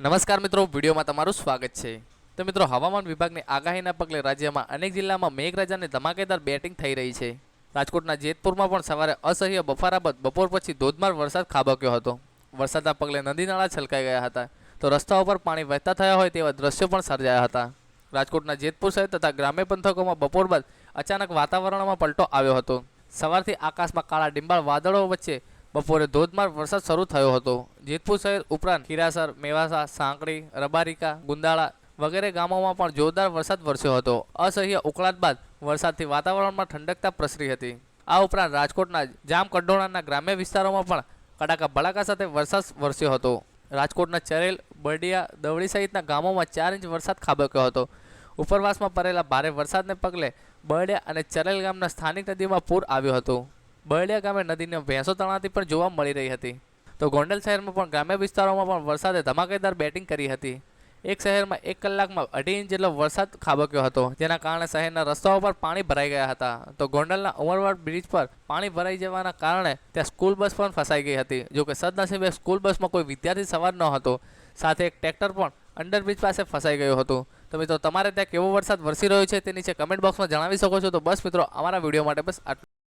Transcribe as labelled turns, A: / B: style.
A: નમસ્કાર મિત્રો, વિડીયોમાં તમારું સ્વાગત છે। તો મિત્રો, હવામાન વિભાગની આગાહીના પગલે રાજ્યમાં અનેક જિલ્લામાં મેઘરાજાની ધમાકેદાર બેટિંગ થઈ રહી છે। રાજકોટના જેતપુરમાં પણ સવારે અસહ્ય બફારા બાદ બપોર પછી ધોધમાર વરસાદ ખાબક્યો હતો। વરસાદના પગલે નદી નાળા છલકાઈ ગયા હતા, તો રસ્તાઓ પર પાણી વહેતા થયા હોય તેવા દ્રશ્યો પણ સર્જાયા હતા। રાજકોટના જેતપુર શહેર તથા ગ્રામ્ય પંથકોમાં બપોર બાદ અચાનક વાતાવરણમાં પલટો આવ્યો હતો। સવારથી આકાશમાં કાળા ડિંબાળ વાદળો વચ્ચે બપોરે ધોધમાર વરસાદ શરૂ થયો હતો। જેતપુર શહેર ઉપરાંત ખીરાસર, મેવાસા, સાંકળી, રબારિકા, ગુંદાળા વગેરે ગામોમાં પણ જોરદાર વરસાદ વરસ્યો હતો। અસહ્ય ઉકળાટ બાદ વરસાદથી વાતાવરણમાં ઠંડકતા પ્રસરી હતી। આ ઉપરાંત રાજકોટના જામકંડોરણાના ગ્રામ્ય વિસ્તારોમાં પણ કડાકા ભડાકા સાથે વરસાદ વરસ્યો હતો। રાજકોટના ચરેલ, બરડિયા, દવડી સહિતના ગામોમાં 4 ઇંચ વરસાદ ખાબક્યો હતો। ઉપરવાસમાં પડેલા ભારે વરસાદને પગલે બરડિયા અને ચરેલ ગામના સ્થાનિક નદીઓમાં પૂર આવ્યું હતું। બરડિયા ગામે નદીને ભેંસો તણાતી પણ જોવા મળી રહી હતી। તો ગોંડલ શહેરમાં પણ ગ્રામ્ય વિસ્તારોમાં પણ વરસાદે ધમાકેદાર બેટિંગ કરી હતી। એક શહેરમાં 1 કલાકમાં 2.5 ઇંચ જેટલો વરસાદ ખાબક્યો હતો, જેના કારણે શહેરના રસ્તાઓ પર પાણી ભરાઈ ગયા હતા। તો ગોંડલના ઉમરવાડ બ્રિજ પર પાણી ભરાઈ જવાના કારણે ત્યાં સ્કૂલ બસ પણ ફસાઈ ગઈ હતી। જો કે સદનસીબે સ્કૂલ બસમાં કોઈ વિદ્યાર્થી સવાર ન હતો, સાથે એક ટ્રેક્ટર પણ અંડરબ્રિજ પાસે ફસાઈ ગયું હતું। તો મિત્રો, તમારે ત્યાં કેવો વરસાદ વરસી રહ્યો છે તે નીચે કમેન્ટ બોક્સમાં જણાવી શકો છો। તો બસ મિત્રો, અમારા વિડીયો માટે બસ આટલું।